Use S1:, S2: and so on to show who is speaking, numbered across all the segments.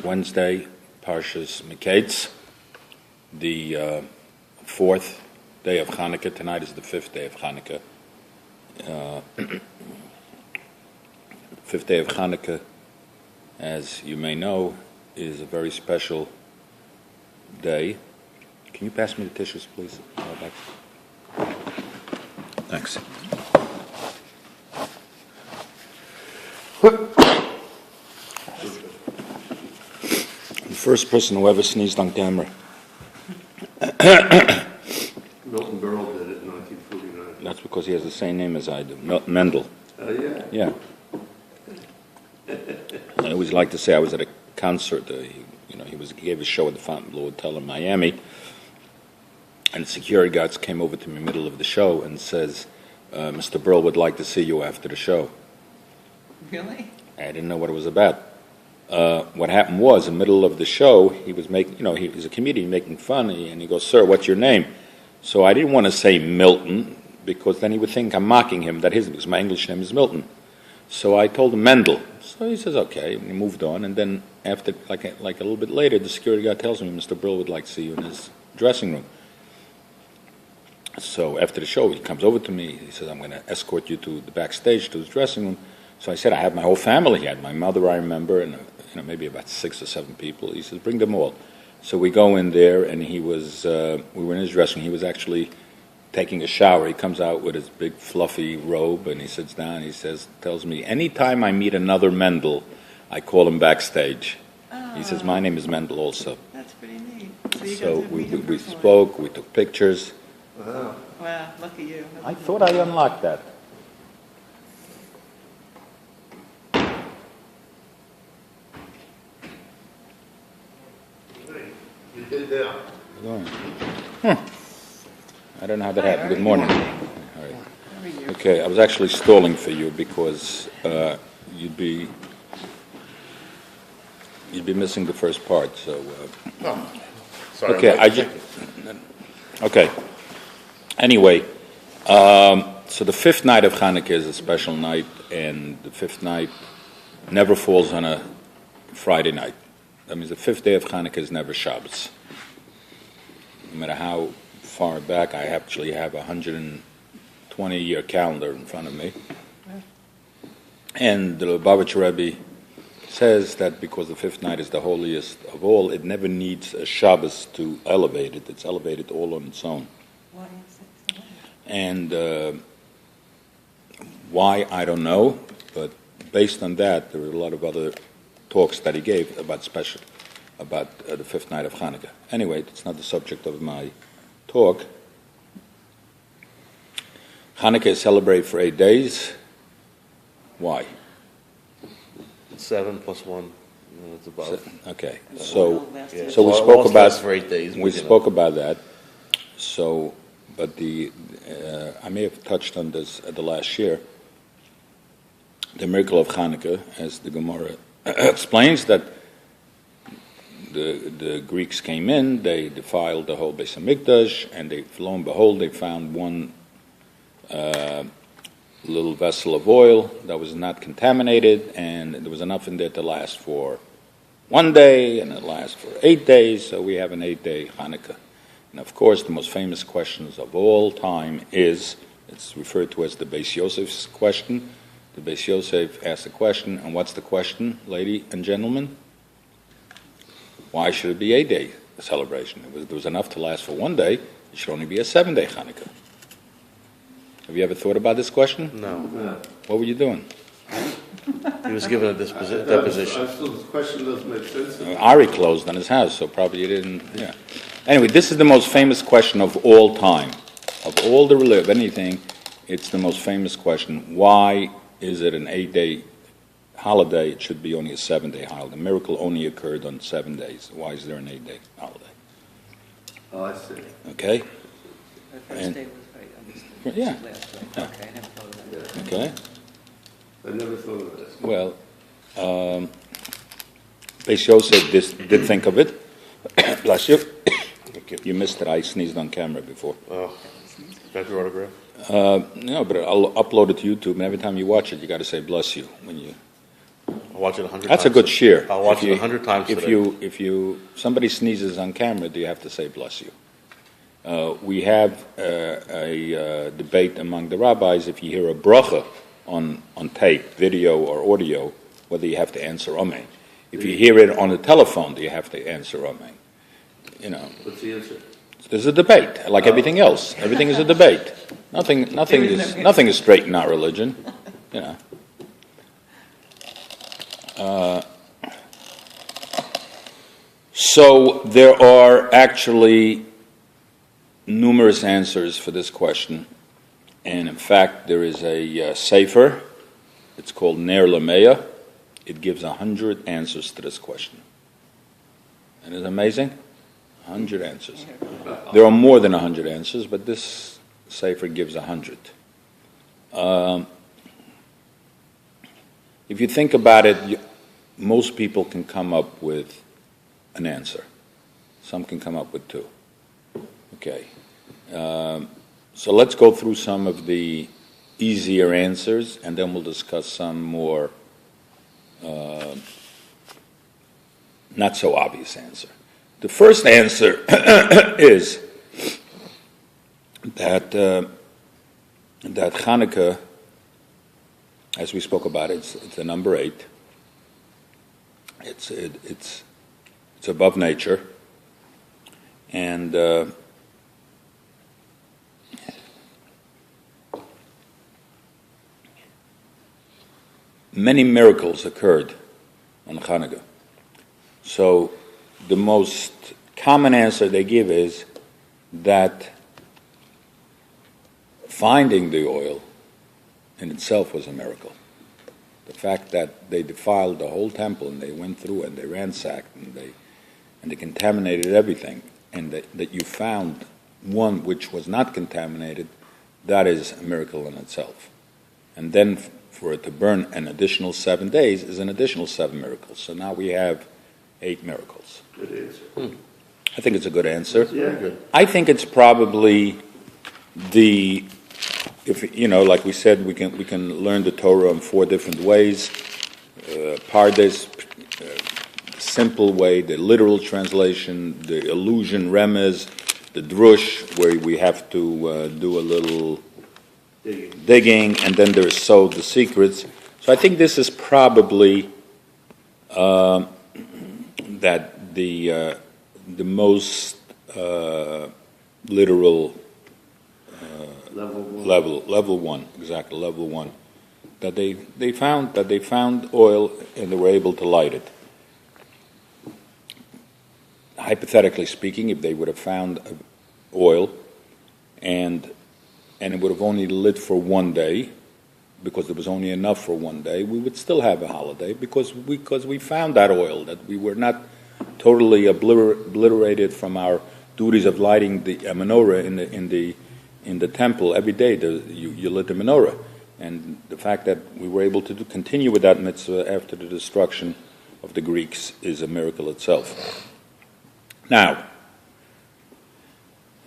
S1: Wednesday, Parshas Miketz, the fourth day of Hanukkah. Tonight is the fifth day of Hanukkah. Fifth day of Hanukkah, as you may know, is a very special day. Can you pass me the tissues, please? Thanks. The first person who ever sneezed on camera.
S2: Milton Berle did it in 1949.
S1: That's because he has the same name as I do, Mendel.
S2: Yeah.
S1: Yeah. I always like to say I was at a concert. He gave a show at the Fontainebleau Hotel in Miami, and the security guards came over to me in the middle of the show and says, "Mr. Berle would like to see you after the show."
S3: Really?
S1: I didn't know what it was about. What happened was, in the middle of the show, he was making, he was a comedian making fun, and he goes, "Sir, what's your name?" So I didn't want to say Milton, because then he would think I'm mocking him, because my English name is Milton. So I told him Mendel. So he says, okay, and he moved on, and then after, like a little bit later, the security guard tells me, "Mr. Berle would like to see you in his dressing room." So after the show, he comes over to me, he says, "I'm going to escort you to the backstage, to his dressing room." So I said, "I have my whole family." He had my mother, I remember, and maybe about 6 or 7 people. He says, "Bring them all." So we go in there, and we were in his dressing room. He was actually taking a shower. He comes out with his big fluffy robe, and he sits down, and tells me, "Anytime I meet another Mendel, I call him backstage."
S3: Oh.
S1: He says, "My name is Mendel also."
S3: That's pretty neat.
S1: So we spoke, we took pictures.
S2: Wow.
S3: Wow, lucky you.
S1: I thought I unlocked that.
S2: You did that.
S1: I don't know how that happened. Good morning. All right.
S3: How are you?
S1: Okay, I was actually stalling for you because you'd be missing the first part. So
S2: Sorry.
S1: okay, okay. Anyway, so the fifth night of Hanukkah is a special night, and the fifth night never falls on a Friday night. That means the fifth day of Hanukkah is never Shabbos. No matter how far back, I actually have a 120-year calendar in front of me. And the Lubavitcher Rebbe says that because the fifth night is the holiest of all, it never needs a Shabbos to elevate it. It's elevated all on its own.
S3: Why is it so?
S1: And why, I don't know, but based on that, there were a lot of other talks that he gave about the fifth night of Hanukkah. Anyway, it's not the subject of my talk. Hanukkah is celebrated for 8 days. Why?
S2: 7 plus 1. It's above.
S1: Okay,
S3: Yeah.
S1: so
S3: Yeah.
S1: we spoke about
S2: for 8 days.
S1: we spoke about that. So, but I may have touched on this at the last year. The miracle of Hanukkah, as the Gemara explains, that the Greeks came in, they defiled the whole Beis Hamikdash, and lo and behold, they found one little vessel of oil that was not contaminated, and there was enough in there to last for 1 day, and it lasts for 8 days, so we have an 8-day Hanukkah. And of course, the most famous questions of all time it's referred to as the Beis Yosef's question. The Beis Yosef asked a question, and what's the question, ladies and gentlemen? Why should it be 8-day celebration? If there was enough to last for 1 day, it should only be a 7-day Hanukkah. Have you ever thought about this question?
S2: No.
S1: What were you doing?
S2: He was given a deposition.
S4: This question doesn't make sense.
S1: Ari closed on his house, so probably you didn't. Yeah. Anyway, this is the most famous question of all time. Of all the religion, anything, it's the most famous question. Why is it an 8-day holiday? It should be only a 7-day holiday. The miracle only occurred on 7 days. Why is there an 8-day holiday?
S4: Oh, I see.
S1: Okay?
S3: The first
S1: And-
S3: day was right. Understood.
S1: Yeah.
S3: Last day.
S1: Yeah.
S3: Okay, I never thought of that.
S1: Okay?
S4: I never thought of this.
S1: Well, Beis Yosef did think of it. Bless you.
S2: Thank you.
S1: You missed it. I sneezed on camera before.
S2: Oh, got your autograph?
S1: No, but I'll upload it to YouTube, and every time you watch it, you got to say "bless you" when
S2: I'll watch it 100 times.
S1: That's a good shear.
S2: I'll watch
S1: If
S2: it
S1: you-
S2: 100 times
S1: If
S2: today.
S1: somebody sneezes on camera, do you have to say bless you? We have a debate among the rabbis. If you hear a bracha on tape, video or audio, whether you have to answer amen. If you hear it on the telephone, do you have to answer amen? You know,
S4: What's the answer?
S1: there's a debate, like everything else. Everything is a debate. Nothing is straight in our religion. You know. So there are actually numerous answers for this question, and in fact, there is a sefer. It's called Ner Lameya. It gives 100 answers to this question. Isn't it amazing? 100 answers. There are more than 100 answers, but this sefer gives 100. If you think about it, most people can come up with an answer. Some can come up with two. Okay. So let's go through some of the easier answers, and then we'll discuss some more not so obvious answer. The first answer is that Hanukkah, as we spoke about, it's the number 8. It's above nature, and many miracles occurred on Hanukkah. So the most common answer they give is that finding the oil in itself was a miracle. The fact that they defiled the whole temple and they went through and they ransacked and they contaminated everything, and that you found one which was not contaminated, that is a miracle in itself. And then for it to burn an additional 7 days is an additional 7 miracles. So now we have 8 miracles.
S4: Good answer.
S1: I think it's a good answer.
S4: Yeah, good.
S1: I think it's probably if you know, like we said, we can learn the Torah in 4 different ways. Pardes, simple way, the literal translation, the allusion, remez, the drush, where we have to do a little digging, and then there's Sod, the secrets. So I think this is probably that the most literal level one, exactly, level one, that they found oil and they were able to light it. Hypothetically speaking, if they would have found oil and it would have only lit for 1 day, because there was only enough for 1 day, we would still have a holiday because we found that oil, that we were not totally obliterated from our duties of lighting the menorah in the temple every day. You lit the menorah, and the fact that we were able to continue with that mitzvah after the destruction of the Greeks is a miracle itself. Now,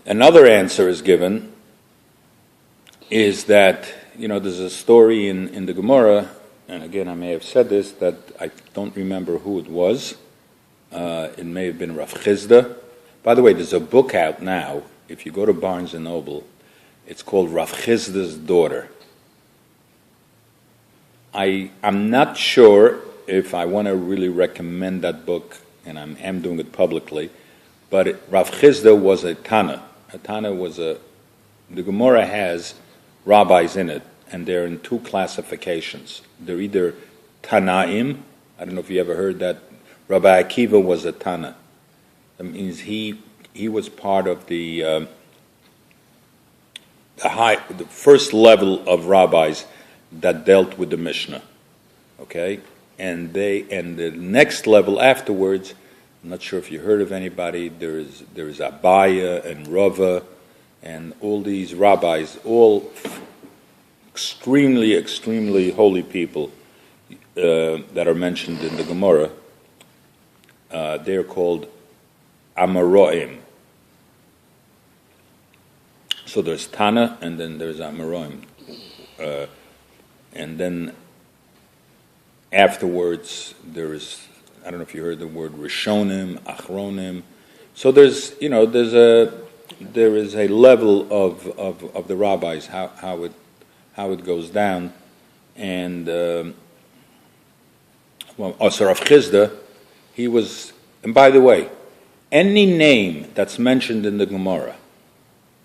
S1: another answer is given, is that, there's a story in the Gemara, and again I may have said this, that I don't remember who it was. It may have been Rav Chizda. By the way, there's a book out now, if you go to Barnes & Noble, it's called Rav Chizda's Daughter. I'm not sure if I want to really recommend that book, and I am doing it publicly, but Rav Chizda was a Tana. A Tana was the Gemara has rabbis in it, and they're in 2 classifications. They're either Tanaim, I don't know if you ever heard that. Rabbi Akiva was a Tana. That means he was part of the first level of rabbis that dealt with the Mishnah. Okay? And the next level afterwards, I'm not sure if you heard of anybody, there is Abaya and Rava and all these rabbis, all extremely, extremely holy people that are mentioned in the Gemara. They're called Amaroim. So there's Tana, and then there's Amaroim. And then Afterwards, there is, I don't know if you heard the word Rishonim, Achronim. So there is a level of the rabbis, how it goes down. And, so Rav Chisda, he was, and by the way, any name that's mentioned in the Gemara,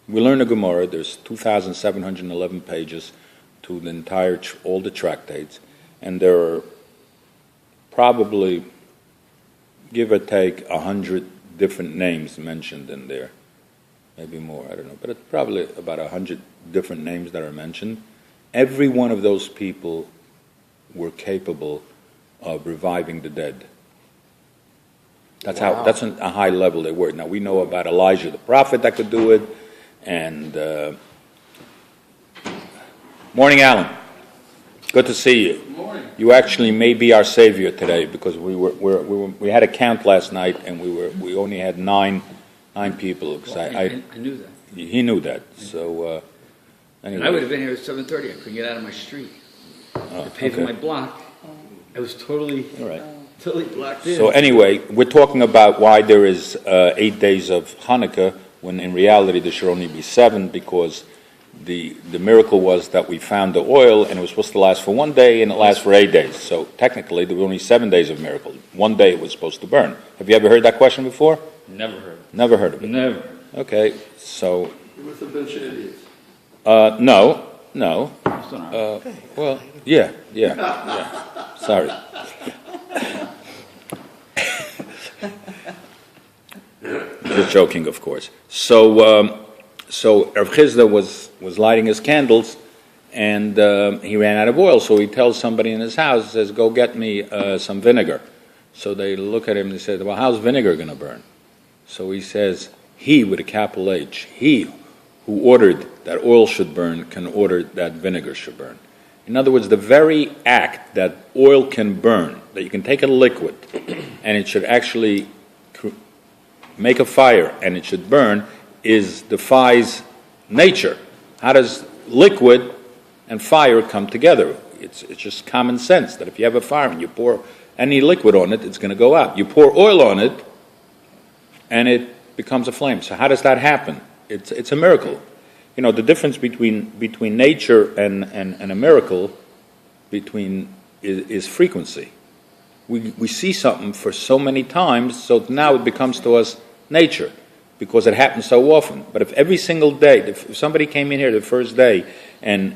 S1: we learn the Gemara, there's 2,711 pages to the entire, all the tractates, and there are probably, give or take, 100 different names mentioned in there. Maybe more, I don't know, but it's probably about 100 different names that are mentioned. Every one of those people were capable of reviving the dead. That's how. That's a high level they were. Now we know about Elijah the prophet that could do it, and morning, Alan. Good to see you.
S4: Good morning.
S1: You actually may be our savior today because we had a count last night and we only had nine people.
S5: I knew that.
S1: He knew that. So anyway.
S5: I would have been here at 7:30. I couldn't get out of my street. To pay for my block. I was totally blocked in.
S1: So anyway, we're talking about why there is 8 days of Hanukkah when in reality there should only be 7 because the miracle was that we found the oil and it was supposed to last for 1 day and it lasts for 8 days. So technically there were only 7 days of miracle. 1 day it was supposed to burn. Have you ever heard that question before?
S5: Never heard.
S1: Never heard of it.
S5: Never.
S1: Okay, so
S4: You must have been idiots.
S1: no.
S5: Okay.
S1: Well, yeah. Sorry. Just joking, of course. So Rav Chisda was lighting his candles, and he ran out of oil. So he tells somebody in his house, says, "Go get me some vinegar." So they look at him and they say, "Well, how's vinegar going to burn?" So he says, "He with a capital H, he who ordered that oil should burn can order that vinegar should burn." In other words, the very act that oil can burn, that you can take a liquid and it should actually make a fire and it should burn, defies nature. How does liquid and fire come together? It's just common sense that if you have a fire and you pour any liquid on it, it's going to go out. You pour oil on it and it becomes a flame. So how does that happen? It's a miracle. You know, the difference between nature and a miracle is frequency. We see something for so many times, so now it becomes to us nature because it happens so often. But if every single day, if somebody came in here the first day and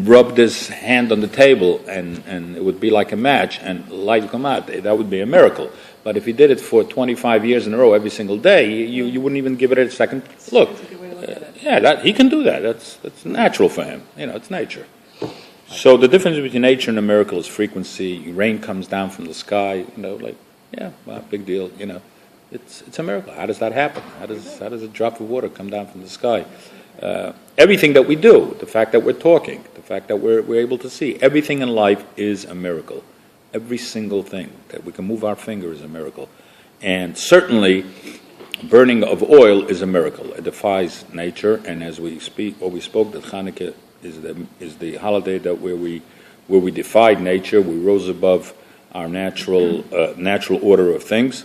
S1: rubbed his hand on the table and it would be like a match and light would come out, that would be a miracle. But if he did it for 25 years in a row every single day, you wouldn't even give it a second look. He can do that. That's natural for him. You know, it's nature. So the difference between nature and a miracle is frequency. Rain comes down from the sky. You know, big deal. You know, it's a miracle. How does that happen? How does a drop of water come down from the sky? Everything that we do, the fact that we're talking, the fact that we're able to see, everything in life is a miracle. Every single thing that we can move our finger is a miracle, and certainly burning of oil is a miracle. It defies nature, and as we spoke that Hanukkah is the holiday that where we defied nature, we rose above our natural order of things.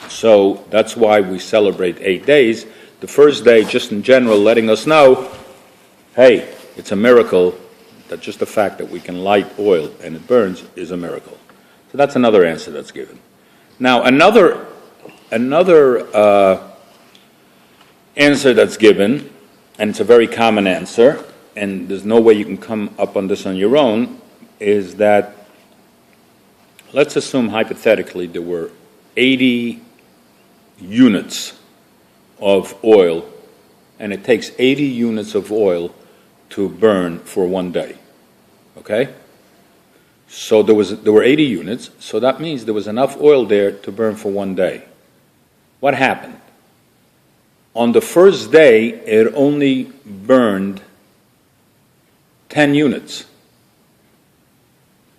S1: So that's why we celebrate 8 days. The first day, just in general, letting us know, hey, it's a miracle that just the fact that we can light oil and it burns is a miracle. So that's another answer that's given. Now another answer that's given, and it's a very common answer, and there's no way you can come up on this on your own, is that let's assume hypothetically there were 80 units of oil, and it takes 80 units of oil to burn for 1 day. Okay? So there were 80 units, so that means there was enough oil there to burn for 1 day. What happened? On the first day, it only burned 10 units.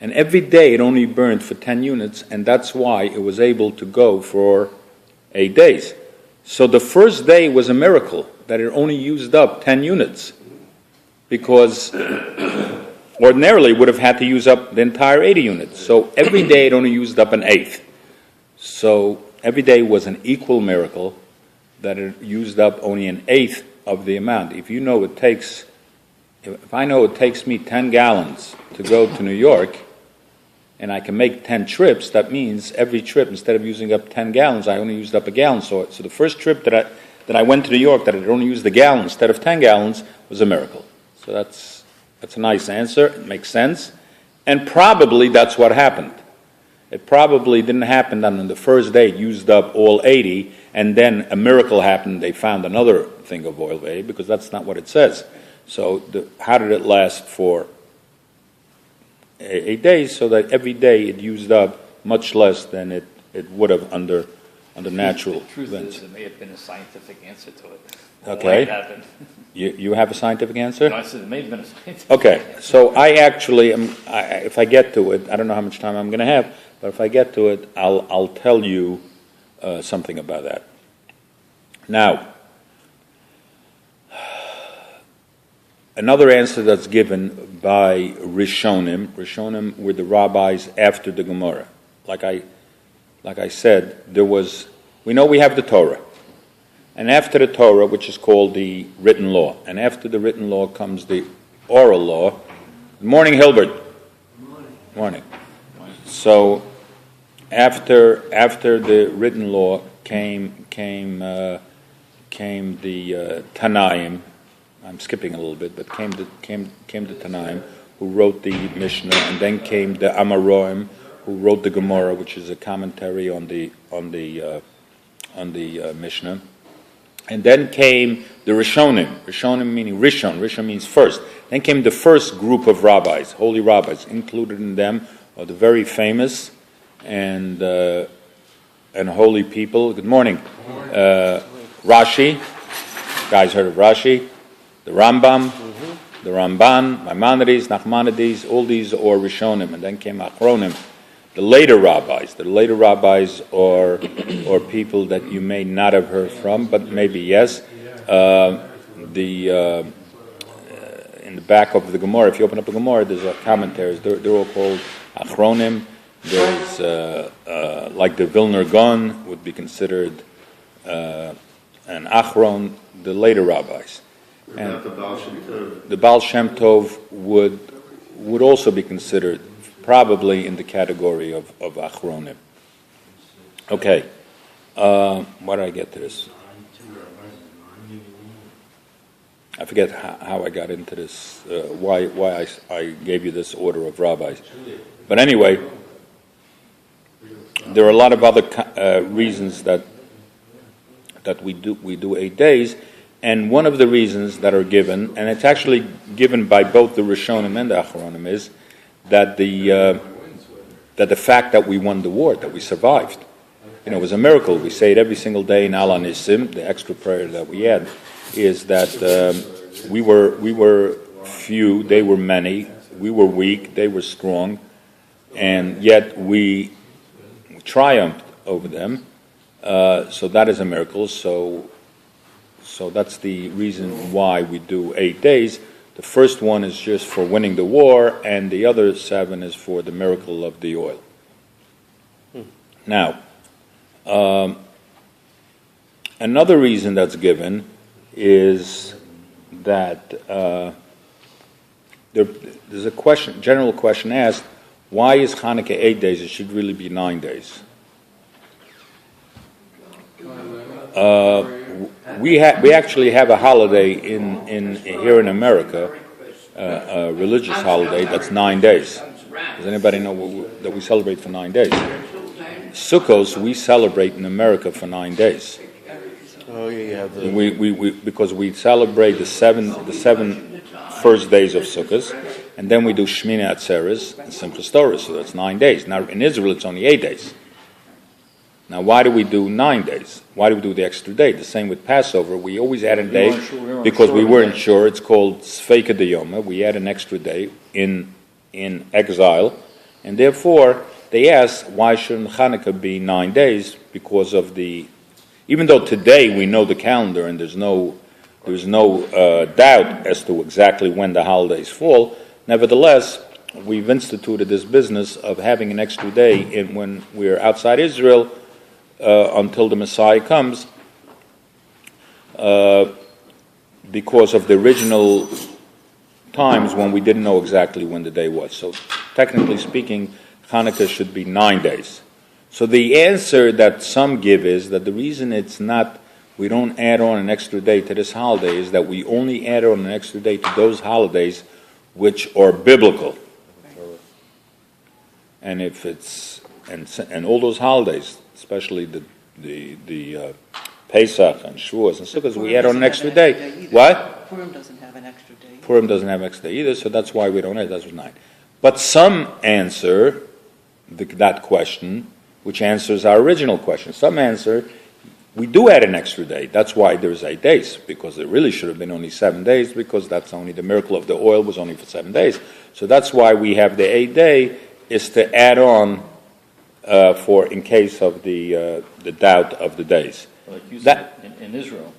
S1: And every day it only burned for 10 units, and that's why it was able to go for 8 days. So the first day was a miracle that it only used up 10 units. Because ordinarily would have had to use up the entire 80 units. So every day it only used up an eighth. So every day was an equal miracle that it used up only an eighth of the amount. If you know it takes, if I know it takes me 10 gallons to go to New York, and I can make 10 trips, that means every trip, instead of using up 10 gallons, I only used up a gallon. So the first trip that I went to New York, that I only used a gallon instead of 10 gallons, was a miracle. So that's a nice answer. It makes sense. And probably that's what happened. It probably didn't happen that on the first day it used up all 80, and then a miracle happened, they found another thing of oil of 80, because that's not what it says. So how did it last for 8 days? So that every day it used up much less than it would have under natural
S5: The truth
S1: events.
S5: is, there may have been a scientific answer to it.
S1: Okay.
S5: Why it happened.
S1: You have a scientific answer?
S5: No, I said there may have been a scientific
S1: Okay, so I actually am. If I get to it, I don't know how much time I'm going to have, but if I get to it, I'll tell you something about that. Now, another answer that's given by Rishonim. Rishonim were the rabbis after the Gemara. Like I said, we know we have the Torah. And after the Torah, which is called the written law, and after the written law comes the oral law. Good morning, Hilbert. Good morning. So after the written law came the Tanaim. I'm skipping a little bit, but came the Tanaim, who wrote the Mishnah, and then came the Amoraim, who wrote the Gemara, which is a commentary on the Mishnah. And then came the Rishonim. Rishonim meaning Rishon. Rishon means first. Then came the first group of rabbis, holy rabbis. Included in them are the very famous and holy people. Good morning. Rashi. Guys heard of Rashi? The Rambam, the Ramban, Maimonides, Nachmanides. All these are Rishonim. And then came Achronim. The later rabbis are people that you may not have heard from, but maybe yes. In the back of the Gemara, if you open up the Gemara, there's a commentaries. They're all called Achronim. There's like the Vilner Gaon would be considered an Achron, the later rabbis. And
S4: the Baal Shem Tov?
S1: The Baal Shem Tov would also be considered probably in the category of Achronim. Okay. Why did I get to this? I forget how I got into this, why I gave you this order of rabbis. But anyway, there are a lot of other reasons that we do 8 days, and one of the reasons that are given, and it's actually given by both the Rishonim and the Achronim, is that the fact that we won the war, that we survived, it was a miracle. We say it every single day in Al Nisim. The extra prayer that we had is that we were few, they were many. We were weak, they were strong, and yet we triumphed over them. So that is a miracle. So that's the reason why we do 8 days. The first one is just for winning the war, and the other 7 is for the miracle of the oil. Now, another reason that's given is that there's a general question asked, why is Hanukkah 8 days? It should really be 9 days. We actually have a holiday here in America, a religious holiday that's 9 days. Does anybody know that we celebrate for 9 days? Sukkos we celebrate in America for 9 days.
S2: Oh yeah, you have the.
S1: We because we celebrate the seven first days of Sukkot, and then we do Shmini Atzeres and Simchas Torah, so that's 9 days. Now in Israel it's only 8 days. Now, why do we do 9 days? Why do we do the extra day? The same with Passover. We always add a day because we weren't sure. It's called Sfeika de Yoma. We add an extra day in exile. And therefore, they ask, why shouldn't Hanukkah be 9 days? Because of even though today we know the calendar and there's no doubt as to exactly when the holidays fall, Nevertheless, we've instituted this business of having an extra day when we're outside Israel until the Messiah comes, because of the original times when we didn't know exactly when the day was. So technically speaking, Hanukkah should be 9 days. So the answer that some give is that the reason we don't add on an extra day to this holiday is that we only add on an extra day to those holidays which are biblical. And if it's and all those holidays, especially the Pesach and Shavuos and Sukkot, we add on an extra day. What?
S3: Purim doesn't have an extra day.
S1: Purim doesn't have an extra day either, so that's why we don't add. That's 9. But some answer that question, which answers our original question. Some answer, we do add an extra day. That's why there's 8 days, because it really should have been only 7 days, because that's only the miracle of the oil was only for 7 days. So that's why we have the 8th day, is to add on for in case of the doubt of the days.
S6: Like you said, in Israel,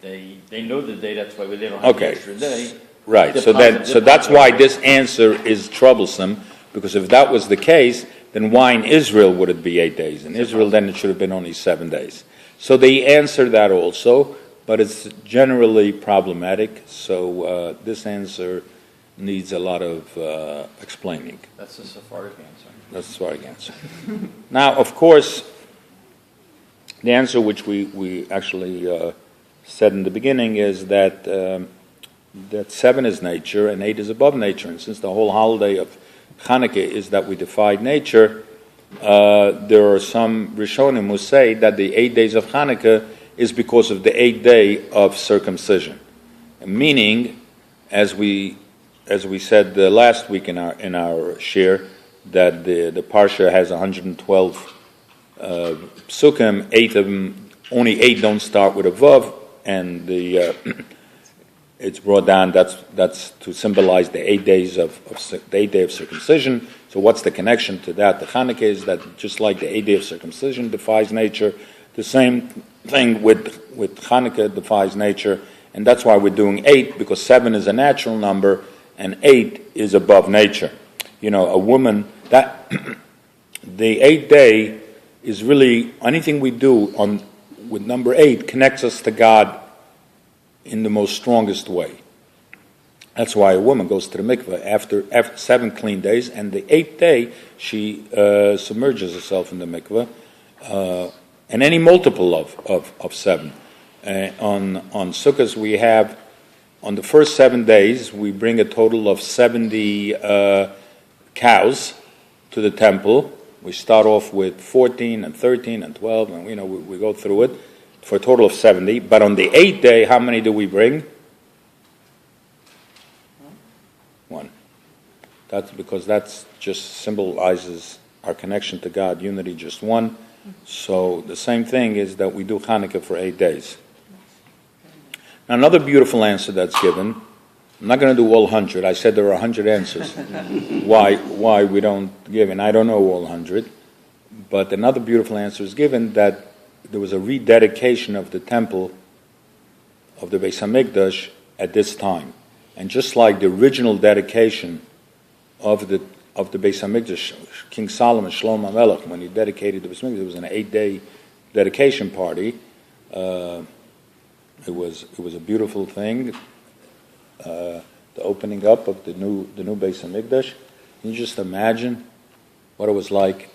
S6: they know the day. That's why they don't have the extra day.
S1: Right. So that's why this answer is troublesome, because if that was the case, then why in Israel would it be 8 days? In Israel, then it should have been only 7 days. So they answer that also, but it's generally problematic. So this answer needs a lot of explaining.
S6: That's the Sephardic answer.
S1: That's the Sephardic answer. Now, of course, the answer which we actually said in the beginning is that 7 is nature and 8 is above nature. And since the whole holiday of Hanukkah is that we defied nature, there are some Rishonim who say that the 8 days of Hanukkah is because of the 8th day of circumcision. Meaning, as we said last week in our shiur, that the parsha has 112 psukim. 8 of them, only 8 don't start with a vav, and it's brought down. That's to symbolize the 8 days the 8th day of circumcision. So what's the connection to that? The Hanukkah is that just like the 8th day of circumcision defies nature, the same thing with Hanukkah defies nature, and that's why we're doing 8, because 7 is a natural number and 8 is above nature. You know, a woman that the 8th day is really anything we do with number 8 connects us to God in the most strongest way. That's why a woman goes to the mikveh after 7 clean days, and the 8th day she submerges herself in the mikveh, and any multiple of 7. On Sukkot we have, on the first 7 days, we bring a total of 70 cows to the temple. We start off with 14 and 13 and 12, and we go through it for a total of 70. But on the 8th day, how many do we bring? 1. That's because that just symbolizes our connection to God, unity, just 1. So the same thing is that we do Hanukkah for 8 days. Now another beautiful answer that's given, I'm not going to do all 100. I said there are 100 answers. Why we don't give, and I don't know all 100. But another beautiful answer is given that there was a rededication of the temple of the Beis Hamikdash at this time. And just like the original dedication of the Beis Hamikdash, King Solomon, Shlomo HaMelech, when he dedicated the Beis Hamikdash, it was an 8-day dedication party. It was a beautiful thing. The opening up of the new Beis Hamikdash. Can you just imagine what it was like?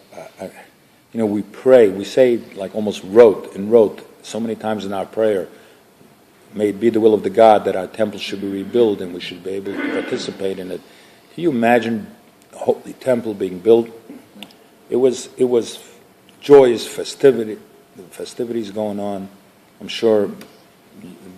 S1: We pray, we say like almost rote so many times in our prayer, may it be the will of the God that our temple should be rebuilt and we should be able to participate in it. Can you imagine the holy temple being built? It was joyous festivities going on. I'm sure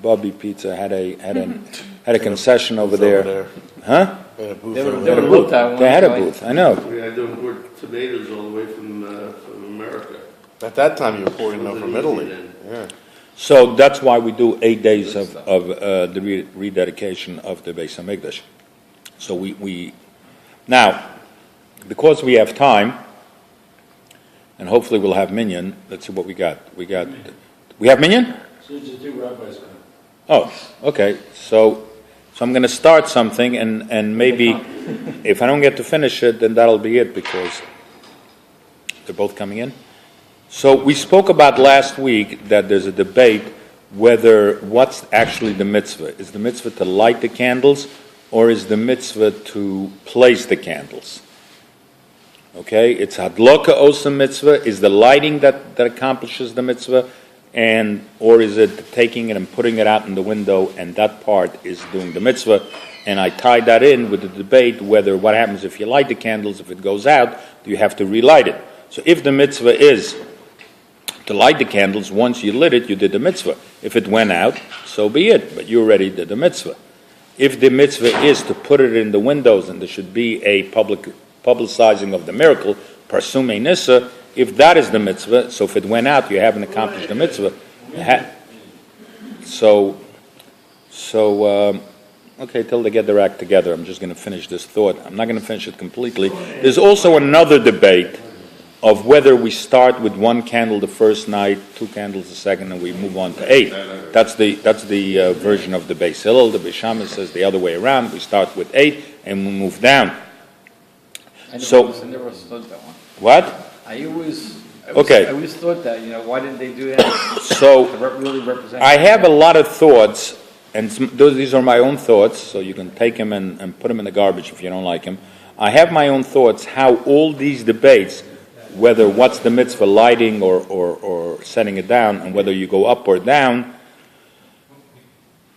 S1: Bubby Pizza had a concession over there. Huh?
S2: They had a booth
S5: They
S2: over
S5: were
S2: there.
S5: booked that one.
S1: They had a booth, I know.
S4: We had to import tomatoes all the way from America.
S2: At that time, you were importing them from Italy. Yeah.
S1: So that's why we do 8 days of the rededication of the Beis Hamikdash. So we now, because we have time, and hopefully we'll have minyan. Let's see what we got. We have minyan. Oh, okay. So So I'm going to start something, and maybe if I don't get to finish it, then that'll be it, because they're both coming in. So we spoke about last week that there's a debate whether what's actually the mitzvah. Is the mitzvah to light the candles, or is the mitzvah to place the candles? Okay, it's hadloka osa mitzvah. Is the lighting that accomplishes the mitzvah, or is it taking it and putting it out in the window, and that part is doing the mitzvah? And I tied that in with the debate whether what happens if you light the candles, if it goes out, do you have to relight it? So if the mitzvah is to light the candles, once you lit it, you did the mitzvah. If it went out, so be it, but you already did the mitzvah. If the mitzvah is to put it in the windows and there should be a publicizing of the miracle, parsume nissa, if that is the mitzvah, so if it went out, you haven't accomplished the mitzvah. Okay, till they get their act together, I'm just going to finish this thought. I'm not going to finish it completely. There's also another debate of whether we start with one candle the first night, 2 candles the second, and we move on to 8. That's the version of the Beis Hillel. The Beis Shammai says the other way around. We start with 8 and we move down.
S5: I never understood that one.
S1: What?
S5: I always thought that, why didn't they do that?
S1: So
S5: To really represent.
S1: I have a lot of thoughts, and these are my own thoughts, so you can take them and put them in the garbage if you don't like them. I have my own thoughts how all these debates, whether what's the mitzvah, lighting or setting it down, and whether you go up or down,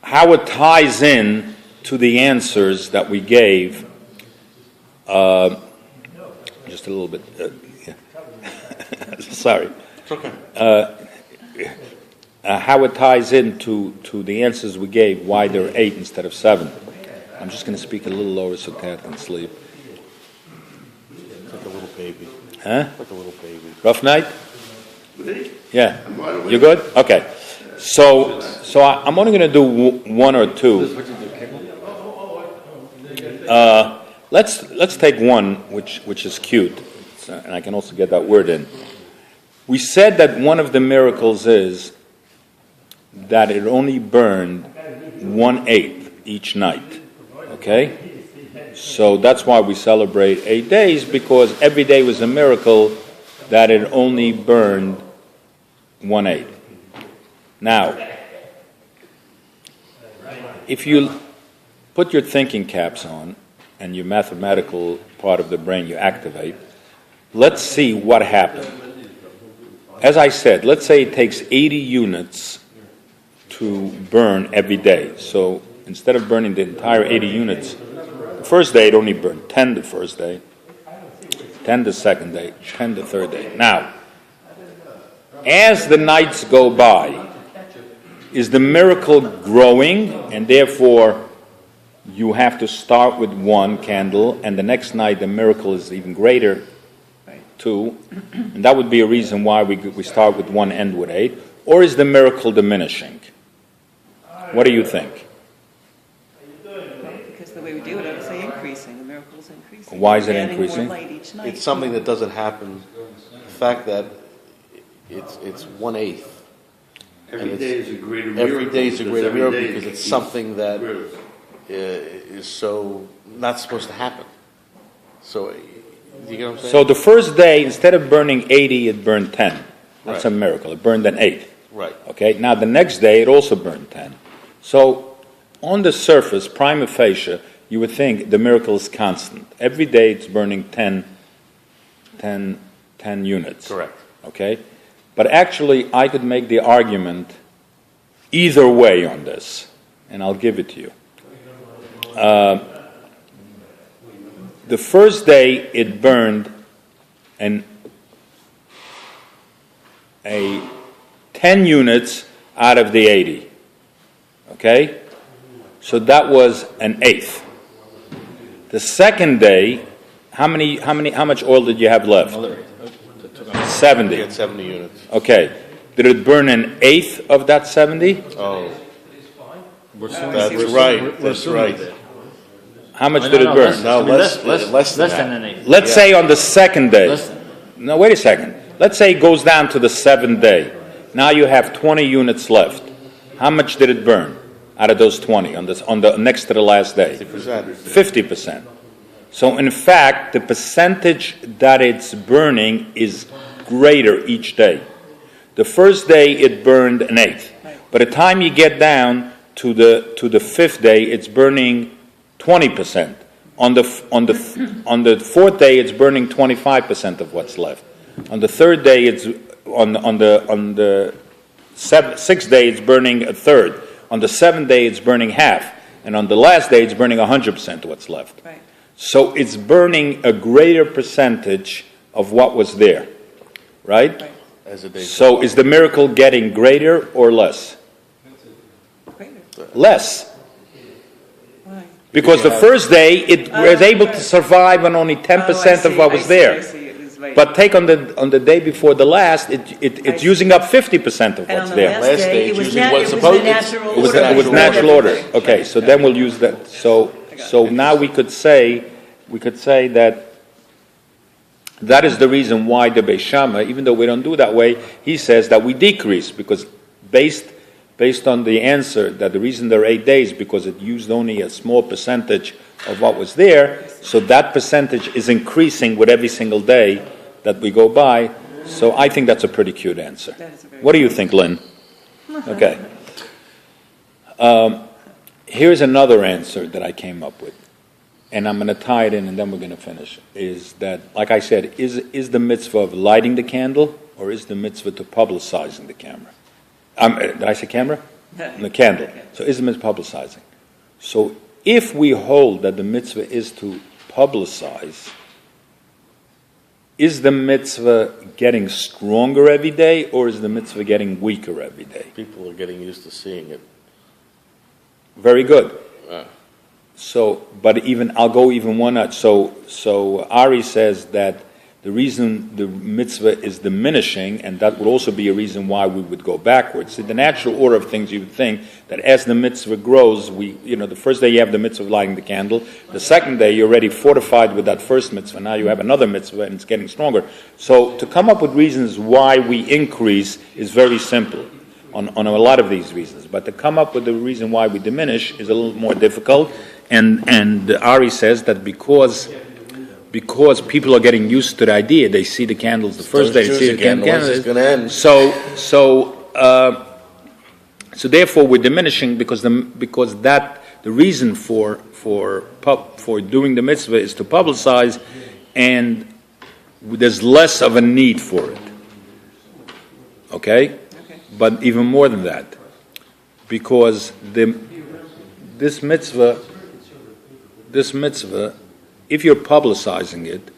S1: how it ties in to the answers that we gave. Just a little bit. Sorry.
S2: It's okay.
S1: How it ties into the answers we gave, why there are 8 instead of 7. I'm just going to speak a little lower so Kat can sleep.
S2: It's like a little baby.
S1: Huh?
S2: Like a little baby.
S1: Rough night?
S4: Me?
S1: Yeah.
S4: I'm wide awake.
S1: You good? Okay. So I'm only going to do 1 or 2. Let's take one which is cute, and I can also get that word in. We said that one of the miracles is that it only burned 1/8 each night. Okay? So that's why we celebrate 8 days, because every day was a miracle that it only burned 1/8. Now, if you put your thinking caps on and your mathematical part of the brain you activate, let's see what happened. As I said, let's say it takes 80 units to burn every day. So instead of burning the entire 80 units, the first day it only burned 10 the first day, 10 the second day, 10 the third day. Now, as the nights go by, is the miracle growing, and therefore you have to start with 1 candle, and the next night the miracle is even greater, 2, and that would be a reason why we start with 1, end with 8, or is the miracle diminishing? What do you think?
S3: Because the way we do it, I would say increasing. The miracle's increasing.
S1: Why is it
S3: Adding
S1: increasing?
S3: more light each night.
S2: It's something that doesn't happen. The fact that it's 1/8.
S4: Every day is a greater miracle.
S2: Every day is a greater
S4: every
S2: miracle
S4: day
S2: because it's
S4: keeps
S2: something that
S4: greater.
S2: is so not supposed to happen. So, you get what I'm saying?
S1: So the first day, instead of burning 80, it burned 10. That's a miracle. It burned an 8.
S2: Right.
S1: Okay, now the next day it also burned 10. So on the surface, prima facie, you would think the miracle is constant. Every day it's burning 10 units.
S2: Correct.
S1: Okay? But actually, I could make the argument either way on this, and I'll give it to you. The first day it burned a 10 units out of the 80. Okay? So that was an 1/8. The second day, how much oil did you have left? 70.
S2: You get 70 units.
S1: Okay. Did it burn an 1/8 of that 70?
S2: Oh,
S6: We're assuming-
S2: that's
S6: we're
S2: right.
S6: assuming- we're
S2: That's
S6: assuming
S2: right.
S6: that.
S1: How much did it burn?
S2: No, less than
S6: than
S2: that.
S6: an 8.
S1: Let's say on the second day.
S6: Less than.
S1: No, wait a second. Let's say it goes down to the 7th day. Now you have 20 units left. How much did it burn out of those 20 on the next to the last day. 50%. So in fact, the percentage that it's burning is greater each day. The first day it burned an eighth. By the time you get down to the fifth day, it's burning 20%. On the fourth day, it's burning 25% of what's left. On the third day, it's on the sixth day, it's burning a third. On the seventh day, it's burning half, and on the last day, it's burning 100% of what's left.
S3: Right.
S1: So it's burning a greater percentage of what was there, right?
S2: As a day.
S1: So is the miracle getting greater or less?
S3: Greater.
S1: Less.
S3: Why?
S1: Because the first day, it was able to survive on only 10% of what was there.
S3: I see. It was right.
S1: But take on the day before the last, it's using up 50% of
S3: And
S1: what's
S3: on the
S1: there.
S3: last
S2: Last day,
S3: day,
S2: it's
S3: it was
S2: using
S3: nat-
S2: what's
S3: it was
S2: supposed-
S3: the natural
S1: It was
S3: order.
S1: natural order. Okay, so then we'll use that. So now we could say that is the reason why the Beis Shammai, even though we don't do that way, he says that we decrease, because based on the answer that the reason there are 8 days because it used only a small percentage of what was there, so that percentage is increasing with every single day that we go by. So I think that's a pretty cute answer.
S3: That is a very
S1: What do you think, Lynn? Okay. Here's another answer that I came up with, and I'm going to tie it in and then we're going to finish, is that, like I said, is the mitzvah of lighting the candle or is the mitzvah to publicizing the camera? Did I say camera? The candle. So is the mitzvah publicizing? So if we hold that the mitzvah is to publicize, is the mitzvah getting stronger every day or is the mitzvah getting weaker every day?
S2: People are getting used to seeing it.
S1: Very good. So, but even I'll go even one notch. So Ari says that the reason the mitzvah is diminishing, and that would also be a reason why we would go backwards. In the natural order of things, you would think that as the mitzvah grows, the first day you have the mitzvah of lighting the candle. The second day you're already fortified with that first mitzvah. Now you have another mitzvah, and it's getting stronger. So to come up with reasons why we increase is very simple on a lot of these reasons. But to come up with the reason why we diminish is a little more difficult. And Ari says that because people are getting used to the idea, they see the candles the first day, they see the candles. So therefore we're diminishing because the reason for doing the mitzvah is to publicize, and there's less of a need for it. Okay? But even more than that, because this mitzvah, if you're publicizing it,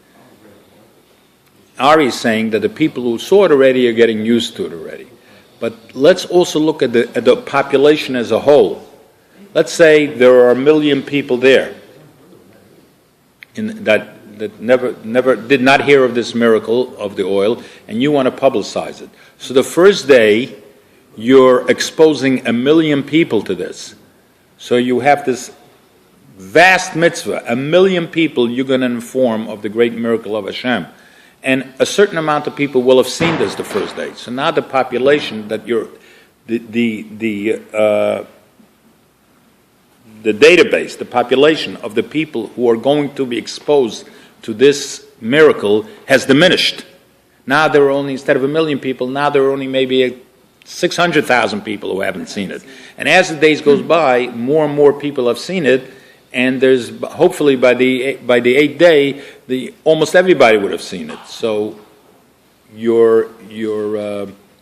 S1: Ari is saying that the people who saw it already are getting used to it already. But let's also look at the population as a whole. Let's say there are 1 million people there that never did not hear of this miracle of the oil, and you want to publicize it. So the first day, you're exposing 1 million people to this. So you have this vast mitzvah, 1 million people you're going to inform of the great miracle of Hashem. And a certain amount of people will have seen this the first day. So now the population that the database, the population of the people who are going to be exposed to this miracle has diminished. Now there are only, instead of 1 million people, now there are only maybe 600,000 people who haven't seen it. And as the days goes by, more and more people have seen it, and there's hopefully by the 8th day, almost everybody would have seen it. So your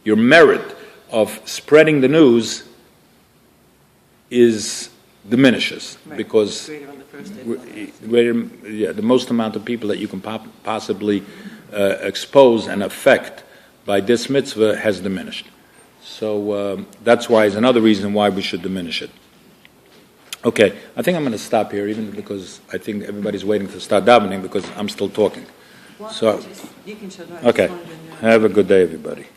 S1: merit of spreading the news diminishes,
S3: Right.
S1: because
S3: Greater on the first day.
S1: the most amount of people that you can possibly expose and affect by this mitzvah has diminished. So that's why it's another reason why we should diminish it. Okay, I think I'm going to stop here, even because I think everybody's waiting to start davening because I'm still talking.
S3: Well,
S1: So,
S3: you can shut up.
S1: okay, have a good day, everybody.